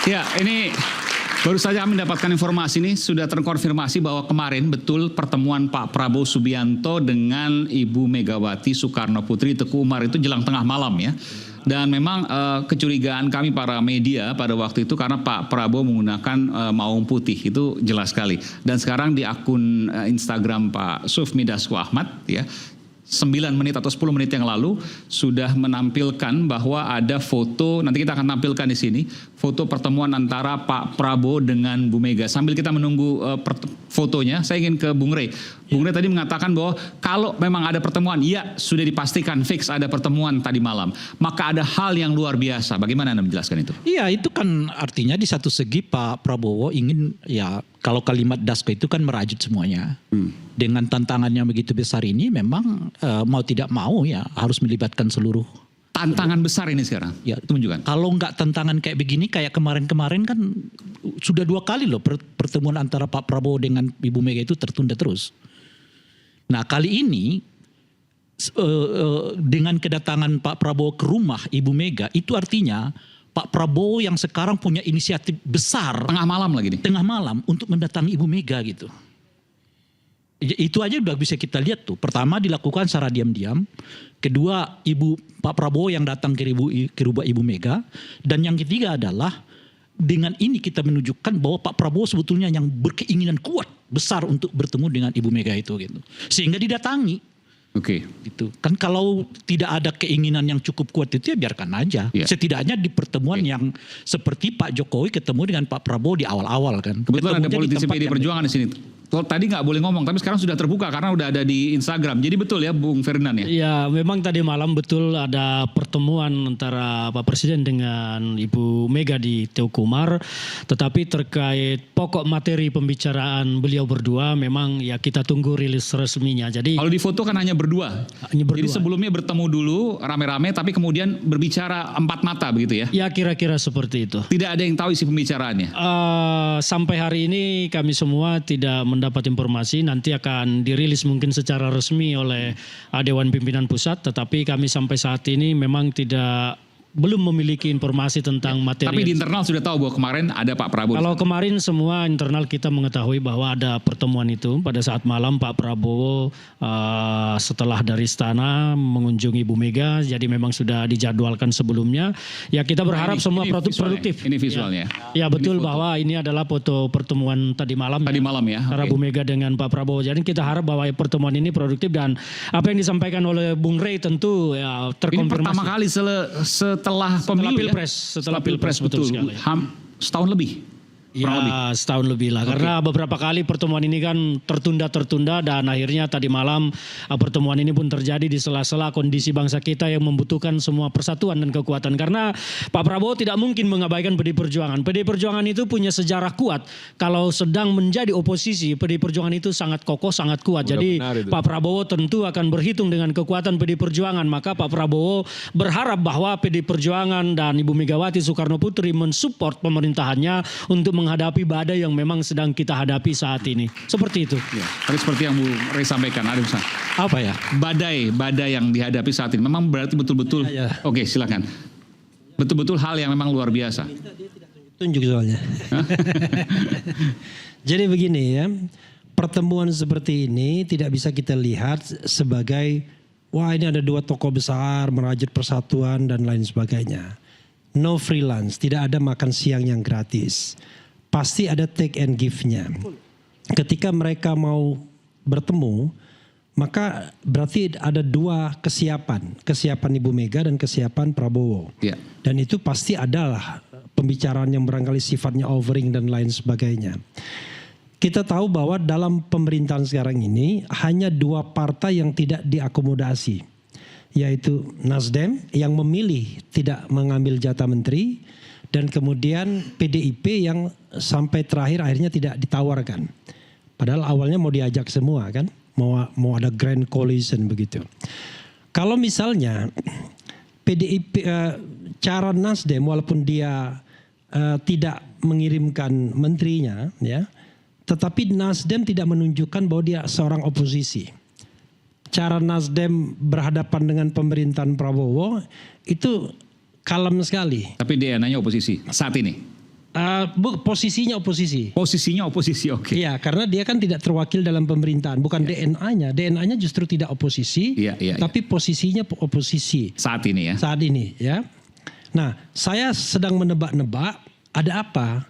Ya, ini baru saja kami mendapatkan informasi ini sudah terkonfirmasi bahwa kemarin betul pertemuan Pak Prabowo Subianto dengan Ibu Megawati Soekarno Putri Teguh Umar itu jelang tengah malam ya. Dan memang kecurigaan kami para media pada waktu itu karena Pak Prabowo menggunakan maung putih, itu jelas sekali. Dan sekarang di akun Instagram Pak Sufmi Dasko Ahmad ya, 9 menit atau 10 menit yang lalu sudah menampilkan bahwa ada foto, nanti kita akan tampilkan di sini, foto pertemuan antara Pak Prabowo dengan Bu Mega. Sambil kita menunggu fotonya, saya ingin ke Bung Rey. Bung Rey tadi mengatakan bahwa kalau memang ada pertemuan, ya sudah dipastikan fix ada pertemuan tadi malam. Maka ada hal yang luar biasa. Bagaimana Anda menjelaskan itu? Iya, itu kan artinya di satu segi Pak Prabowo ingin, ya kalau kalimat Dasko itu kan merajut semuanya. Dengan tantangannya begitu besar ini memang mau tidak mau ya harus melibatkan seluruh. Tantangan besar ini sekarang, Ya, itu menunjukkan. Kalau nggak tantangan kayak begini, kayak kemarin-kemarin kan sudah 2 kali loh pertemuan antara Pak Prabowo dengan Ibu Mega itu tertunda terus. Nah kali ini dengan kedatangan Pak Prabowo ke rumah Ibu Mega itu artinya Pak Prabowo yang sekarang punya inisiatif besar. Tengah malam lagi nih. Tengah malam untuk mendatangi Ibu Mega gitu. Itu aja udah bisa kita lihat tuh. Pertama dilakukan secara diam-diam. Kedua Pak Prabowo yang datang ke rumah Ibu Mega. Dan yang ketiga adalah dengan ini kita menunjukkan bahwa Pak Prabowo sebetulnya yang berkeinginan kuat besar untuk bertemu dengan Ibu Mega itu gitu. Sehingga didatangi. Oke. Gitu. Kan kalau tidak ada keinginan yang cukup kuat itu ya biarkan aja. Yeah. Setidaknya di pertemuan yang seperti Pak Jokowi ketemu dengan Pak Prabowo di awal-awal kan. Kebetulan ada Ketemunya di politisi tempat PD yang Perjuangan di sini. Tadi nggak boleh ngomong, tapi sekarang sudah terbuka karena udah ada di Instagram. Jadi betul ya Bung Ferdinand ya? Ya, memang tadi malam betul ada pertemuan antara Pak Presiden dengan Ibu Mega di Teguh Umar. Tetapi terkait pokok materi pembicaraan beliau berdua memang ya kita tunggu rilis resminya. Jadi Kalau di foto kan hanya berdua. Jadi sebelumnya bertemu dulu rame-rame, tapi kemudian berbicara 4 mata begitu ya? ya kira-kira seperti itu. Tidak ada yang tahu isi pembicaraannya. Sampai hari ini kami semua tidak mendapat informasi, nanti akan dirilis mungkin secara resmi oleh Dewan Pimpinan Pusat, tetapi kami sampai saat ini memang belum memiliki informasi tentang materi. Tapi di internal sudah tahu bahwa kemarin ada Pak Prabowo. Kalau kemarin semua internal kita mengetahui bahwa ada pertemuan itu pada saat malam Pak Prabowo setelah dari istana mengunjungi Ibu Mega, jadi memang sudah dijadwalkan sebelumnya. Ya kita berharap semua produktif. Ini visualnya. Ya betul bahwa ini adalah foto pertemuan tadi malam. Tadi malam ya. Antara Bu Mega dengan Pak Prabowo. Jadi kita harap bahwa pertemuan ini produktif dan apa yang disampaikan oleh Bung Rey tentu ya terkonfirmasi. Ini pertama kali setelah pemilu Pilpres, ya? setelah Pilpres betul sekali. Setahun lebih. Ya setahun lebih lah. Karena beberapa kali pertemuan ini kan tertunda dan akhirnya tadi malam pertemuan ini pun terjadi di sela-sela kondisi bangsa kita yang membutuhkan semua persatuan dan kekuatan. Karena Pak Prabowo tidak mungkin mengabaikan PDI Perjuangan. PDI Perjuangan itu punya sejarah kuat. Kalau sedang menjadi oposisi, PDI Perjuangan itu sangat kokoh, sangat kuat. Jadi Pak Prabowo tentu akan berhitung dengan kekuatan PDI Perjuangan. Maka Pak Prabowo berharap bahwa PDI Perjuangan dan Ibu Megawati Soekarno Putri mensupport pemerintahannya untuk menghadapi badai yang memang sedang kita hadapi saat ini. Seperti itu. Ya, tadi seperti yang Bu Rey sampaikan, ada pesan. Apa ya? Badai yang dihadapi saat ini. Memang berarti betul-betul. Oke, silakan. Betul-betul hal yang memang luar biasa. Tunjuk soalnya. Jadi begini ya, pertemuan seperti ini tidak bisa kita lihat sebagai wah ini ada 2 tokoh besar merajut persatuan dan lain sebagainya. No freelance, tidak ada makan siang yang gratis. Pasti ada take and give-nya. Ketika mereka mau bertemu, maka berarti ada 2 kesiapan. Kesiapan Ibu Mega dan kesiapan Prabowo. Ya. Dan itu pasti adalah pembicaraan yang barangkali sifatnya overing dan lain sebagainya. Kita tahu bahwa dalam pemerintahan sekarang ini hanya 2 partai yang tidak diakomodasi. Yaitu Nasdem yang memilih tidak mengambil jatah menteri. Dan kemudian PDIP yang sampai terakhir akhirnya tidak ditawarkan. Padahal awalnya mau diajak semua kan. Mau ada grand coalition begitu. Kalau misalnya PDIP cara Nasdem walaupun dia tidak mengirimkan menterinya ya. Tetapi Nasdem tidak menunjukkan bahwa dia seorang oposisi. Cara Nasdem berhadapan dengan pemerintahan Prabowo itu kalem sekali. Tapi DNA-nya oposisi saat ini. Posisinya oposisi. Posisinya oposisi, oke. Iya, karena dia kan tidak terwakil dalam pemerintahan, bukan DNA-nya. DNA-nya justru tidak oposisi, tapi posisinya oposisi. Saat ini ya. Saat ini ya. Nah, saya sedang menebak-nebak ada apa?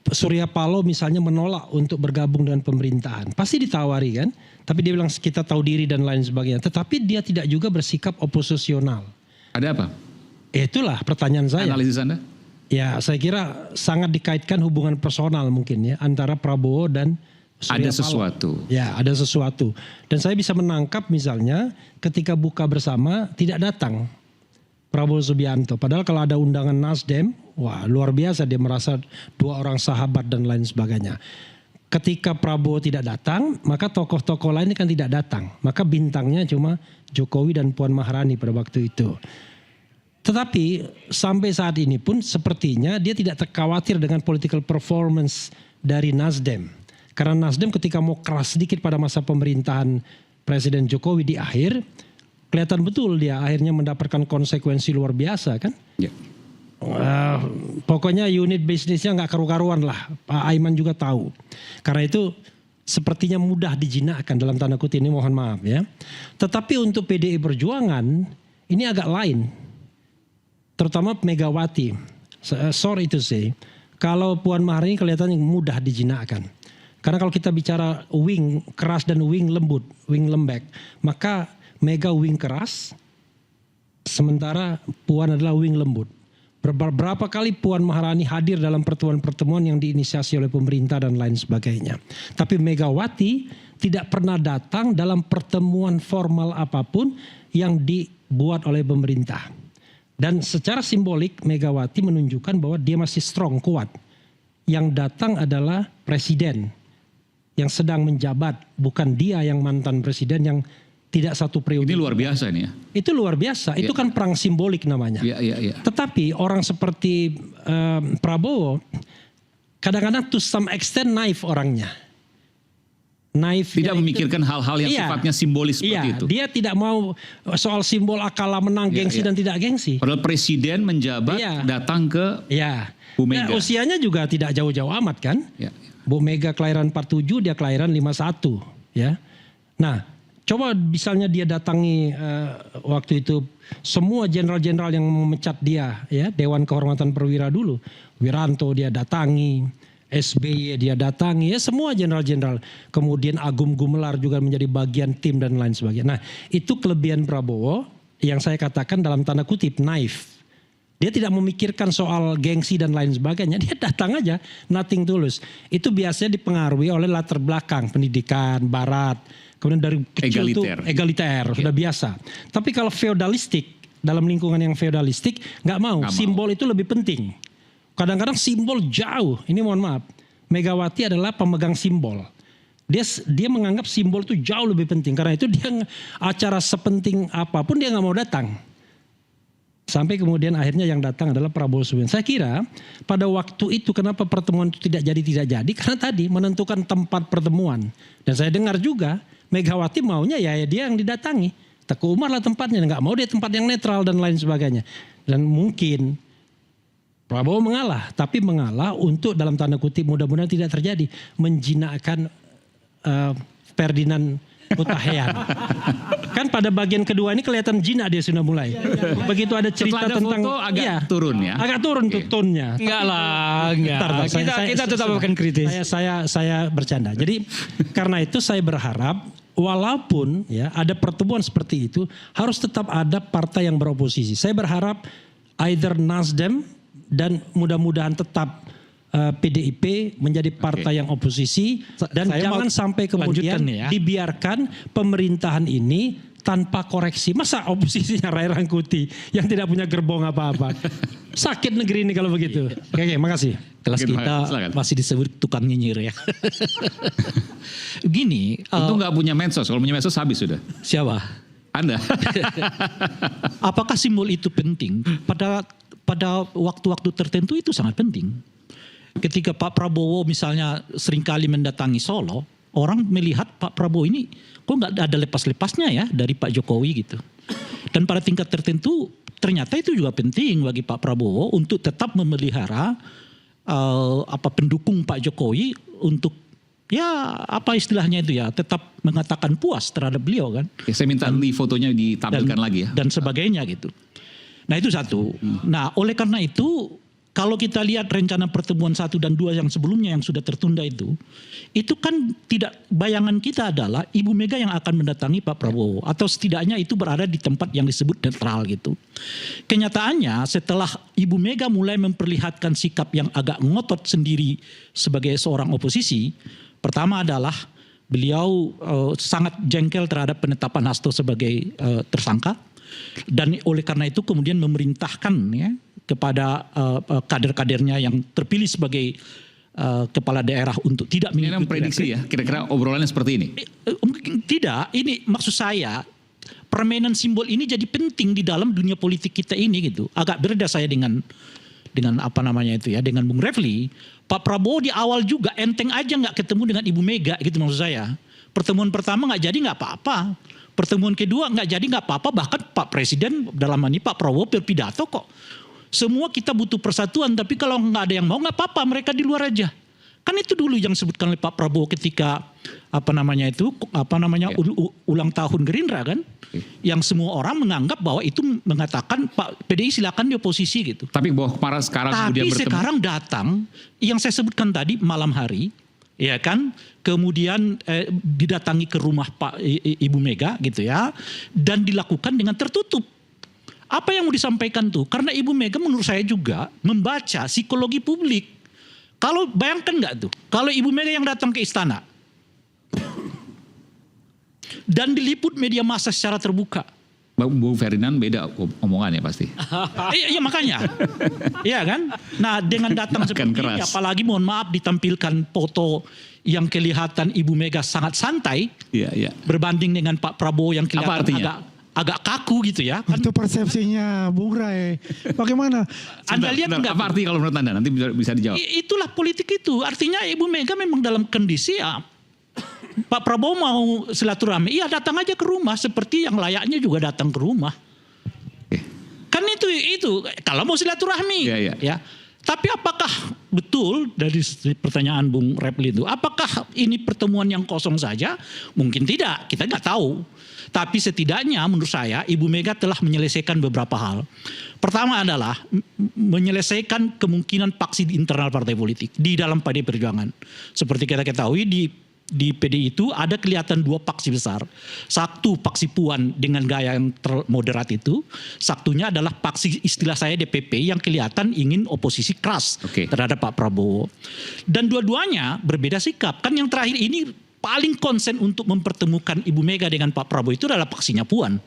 Surya Paloh misalnya menolak untuk bergabung dengan pemerintahan. Pasti ditawari kan? Tapi dia bilang kita tahu diri dan lain sebagainya. Tetapi dia tidak juga bersikap oposisional. Ada apa? Itulah pertanyaan saya. Analisis Anda? Ya, saya kira sangat dikaitkan hubungan personal mungkin ya antara Prabowo dan Surya Ada sesuatu. Paloh. Ya, ada sesuatu. Dan saya bisa menangkap misalnya ketika buka bersama tidak datang Prabowo Subianto. Padahal kalau ada undangan Nasdem, wah luar biasa dia merasa dua orang sahabat dan lain sebagainya. Ketika Prabowo tidak datang, maka tokoh-tokoh lain kan tidak datang. Maka bintangnya cuma Jokowi dan Puan Maharani pada waktu itu. Tetapi sampai saat ini pun sepertinya dia tidak khawatir dengan political performance dari Nasdem. Karena Nasdem ketika mau keras sedikit pada masa pemerintahan Presiden Jokowi di akhir, kelihatan betul dia akhirnya mendapatkan konsekuensi luar biasa kan. Ya. Pokoknya unit bisnisnya nggak karu-karuan lah. Pak Aiman juga tahu. Karena itu sepertinya mudah dijinakkan dalam tanda kutip, ini mohon maaf ya. Tetapi untuk PDI Perjuangan ini agak lain. Terutama Megawati. Sorry to say, kalau Puan Maharani kelihatannya mudah dijinakkan. Karena kalau kita bicara wing keras dan wing lembut, wing lembek, maka Mega wing keras, sementara Puan adalah wing lembut. Berapa kali Puan Maharani hadir dalam pertemuan-pertemuan yang diinisiasi oleh pemerintah dan lain sebagainya. Tapi Megawati tidak pernah datang dalam pertemuan formal apapun yang dibuat oleh pemerintah. Dan secara simbolik Megawati menunjukkan bahwa dia masih strong, kuat. Yang datang adalah presiden yang sedang menjabat, bukan dia yang mantan presiden yang tidak satu periode. Ini luar biasa ini ya. Itu luar biasa, itu kan perang simbolik namanya. Iya. Tetapi orang seperti Prabowo kadang-kadang to some extent naif orangnya. Naif, tidak memikirkan hal-hal yang sifatnya simbolis seperti itu. Dia tidak mau soal simbol kalah menang, gengsi dan tidak gengsi. Padahal presiden menjabat datang ke Bu Mega. Usianya juga tidak jauh-jauh amat kan. Bu Mega kelahiran 47, dia kelahiran 51 ya. Nah, coba misalnya dia datangi waktu itu semua jenderal-jenderal yang memecat dia ya, Dewan Kehormatan Perwira dulu. Wiranto dia datangi, SBY dia datangi, ya semua jenderal-jenderal. Kemudian Agung Gumelar juga menjadi bagian tim dan lain sebagainya. Nah, itu kelebihan Prabowo yang saya katakan dalam tanda kutip naif. Dia tidak memikirkan soal gengsi dan lain sebagainya. Dia datang aja, nothing tulus. Itu biasanya dipengaruhi oleh latar belakang pendidikan barat. Kemudian dari kecil itu egaliter, sudah biasa. Tapi kalau feodalistik, dalam lingkungan yang feodalistik, nggak mau. Simbol itu lebih penting. Kadang-kadang simbol jauh. Ini mohon maaf. Megawati adalah pemegang simbol. Dia menganggap simbol itu jauh lebih penting. Karena itu dia acara sepenting apapun dia nggak mau datang. Sampai kemudian akhirnya yang datang adalah Prabowo Subianto. Saya kira pada waktu itu kenapa pertemuan itu tidak jadi. Karena tadi menentukan tempat pertemuan. Dan saya dengar juga Megawati maunya ya dia yang didatangi. Teguh Umar lah tempatnya. Nggak mau dia tempat yang netral dan lain sebagainya. Dan mungkin Prabowo mengalah, tapi mengalah untuk dalam tanda kutip mudah-mudahan tidak terjadi menjinakkan Ferdinand Hutahian. Kan pada bagian kedua ini kelihatan jinak dia sudah mulai. Begitu ada cerita tentang foto agak turun ya. Agak turun tuh tone-nya. Enggak lah, enggak. Kita tetap akan kritis. Saya bercanda. Jadi karena itu saya berharap walaupun ya ada pertemuan seperti itu harus tetap ada partai yang beroposisi. Saya berharap either Nasdem dan mudah-mudahan tetap PDIP menjadi partai yang oposisi dan jangan sampai kemudian dibiarkan pemerintahan ini tanpa koreksi. Masa oposisinya Ray Rangkuti yang tidak punya gerbong apa-apa. Sakit negeri ini kalau begitu. Oke, makasih. Kelas kita masih disebut tukang nyinyir ya. Gini. Itu nggak punya medsos. Kalau punya medsos habis sudah. Siapa? Anda. Apakah simbol itu penting? Pada waktu-waktu tertentu itu sangat penting. Ketika Pak Prabowo misalnya seringkali mendatangi Solo, orang melihat Pak Prabowo ini kok nggak ada lepas-lepasnya ya dari Pak Jokowi gitu. Dan pada tingkat tertentu ternyata itu juga penting bagi Pak Prabowo untuk tetap memelihara pendukung Pak Jokowi untuk ya apa istilahnya itu ya tetap mengatakan puas terhadap beliau kan. Oke, saya minta di fotonya ditampilkan lagi ya. Dan sebagainya gitu. Nah itu satu. Nah oleh karena itu kalau kita lihat rencana pertemuan 1 dan 2 yang sebelumnya yang sudah tertunda itu kan tidak, bayangan kita adalah Ibu Mega yang akan mendatangi Pak Prabowo atau setidaknya itu berada di tempat yang disebut netral gitu. Kenyataannya setelah Ibu Mega mulai memperlihatkan sikap yang agak ngotot sendiri sebagai seorang oposisi, pertama adalah beliau sangat jengkel terhadap penetapan Hasto sebagai tersangka. Dan oleh karena itu kemudian memerintahkan ya kepada kader-kadernya yang terpilih sebagai kepala daerah untuk tidak Ini mengikuti prediksi ya, kira-kira obrolannya seperti ini. Tidak, ini maksud saya permainan simbol ini jadi penting di dalam dunia politik kita ini gitu. Agak berbeda saya dengan apa namanya itu ya, dengan Bung Refli. Pak Prabowo di awal juga enteng aja nggak ketemu dengan Ibu Mega gitu maksud saya. Pertemuan pertama nggak jadi nggak apa-apa. Pertemuan kedua nggak jadi nggak apa-apa, bahkan Pak Presiden dalam ini Pak Prabowo berpidato kok. Semua kita butuh persatuan, tapi kalau nggak ada yang mau nggak apa-apa, mereka di luar aja. Kan itu dulu yang disebutkan oleh Pak Prabowo ketika ulang tahun Gerindra kan, yang semua orang menganggap bahwa itu mengatakan Pak PDI silakan di oposisi gitu. Tapi bahwa para sekarang kemudian Tapi bertemu. sekarang datang yang saya sebutkan tadi malam hari, ya kan, kemudian didatangi ke rumah Ibu Mega gitu ya, dan dilakukan dengan tertutup. Apa yang mau disampaikan tuh? Karena Ibu Mega menurut saya juga membaca psikologi publik. Kalau bayangkan nggak tuh, kalau Ibu Mega yang datang ke istana dan diliput media massa secara terbuka. Bu Ferdinand beda omongannya pasti. Iya makanya, iya kan. Nah dengan datang seperti ini, apalagi mohon maaf ditampilkan foto yang kelihatan Ibu Mega sangat santai, iya. berbanding dengan Pak Prabowo yang kelihatan agak kaku gitu ya. Itu persepsinya Bung Rai. Bagaimana? Anda lihat enggak? Apa arti kalau menurut Anda? Nanti bisa dijawab. Itulah politik itu. Artinya Ibu Mega memang dalam kondisi ya Pak Prabowo mau silaturahmi, iya datang aja ke rumah seperti yang layaknya juga datang ke rumah. Kan itu kalau mau silaturahmi. Ya. Tapi apakah betul dari pertanyaan Bung Refli itu, apakah ini pertemuan yang kosong saja? Mungkin tidak, kita nggak tahu. Tapi setidaknya menurut saya Ibu Mega telah menyelesaikan beberapa hal. Pertama adalah menyelesaikan kemungkinan faksi di internal partai politik di dalam PDI Perjuangan. Seperti kita ketahui di PDI itu ada kelihatan 2 faksi besar. Satu faksi Puan dengan gaya yang moderat itu. Satunya adalah faksi istilah saya DPP yang kelihatan ingin oposisi keras terhadap Pak Prabowo. Dan dua-duanya berbeda sikap. Kan yang terakhir ini paling konsen untuk mempertemukan Ibu Mega dengan Pak Prabowo itu adalah faksinya Puan.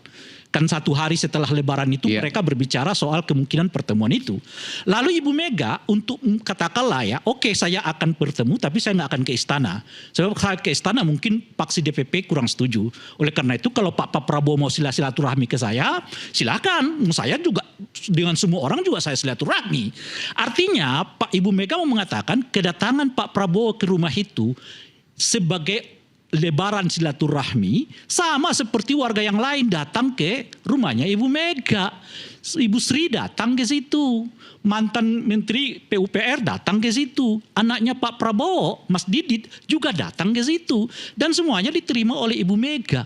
Kan 1 hari setelah Lebaran itu mereka berbicara soal kemungkinan pertemuan itu. Lalu Ibu Mega untuk katakanlah ya, oke, saya akan bertemu tapi saya nggak akan ke istana. Sebab kalau ke istana mungkin faksi DPP kurang setuju. Oleh karena itu kalau Pak Prabowo mau silaturahmi ke saya, silakan. Saya juga dengan semua orang juga saya silaturahmi. Artinya Ibu Mega mau mengatakan kedatangan Pak Prabowo ke rumah itu sebagai lebaran silaturahmi sama seperti warga yang lain datang ke rumahnya Ibu Mega. Ibu Sri datang ke situ, mantan Menteri PUPR datang ke situ, anaknya Pak Prabowo, Mas Didit juga datang ke situ, dan semuanya diterima oleh Ibu Mega.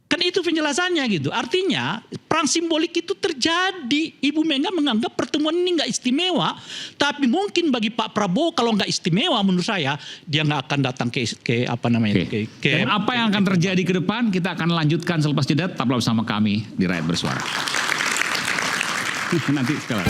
Kan itu penjelasannya gitu. Artinya perang simbolik itu terjadi. Ibu Mega menganggap pertemuan ini nggak istimewa, tapi mungkin bagi Pak Prabowo kalau nggak istimewa menurut saya dia nggak akan datang ke Dan apa yang akan terjadi ke depan kita akan lanjutkan selepas jeda. Tetaplah bersama kami di Rakyat Bersuara. Nanti sekali.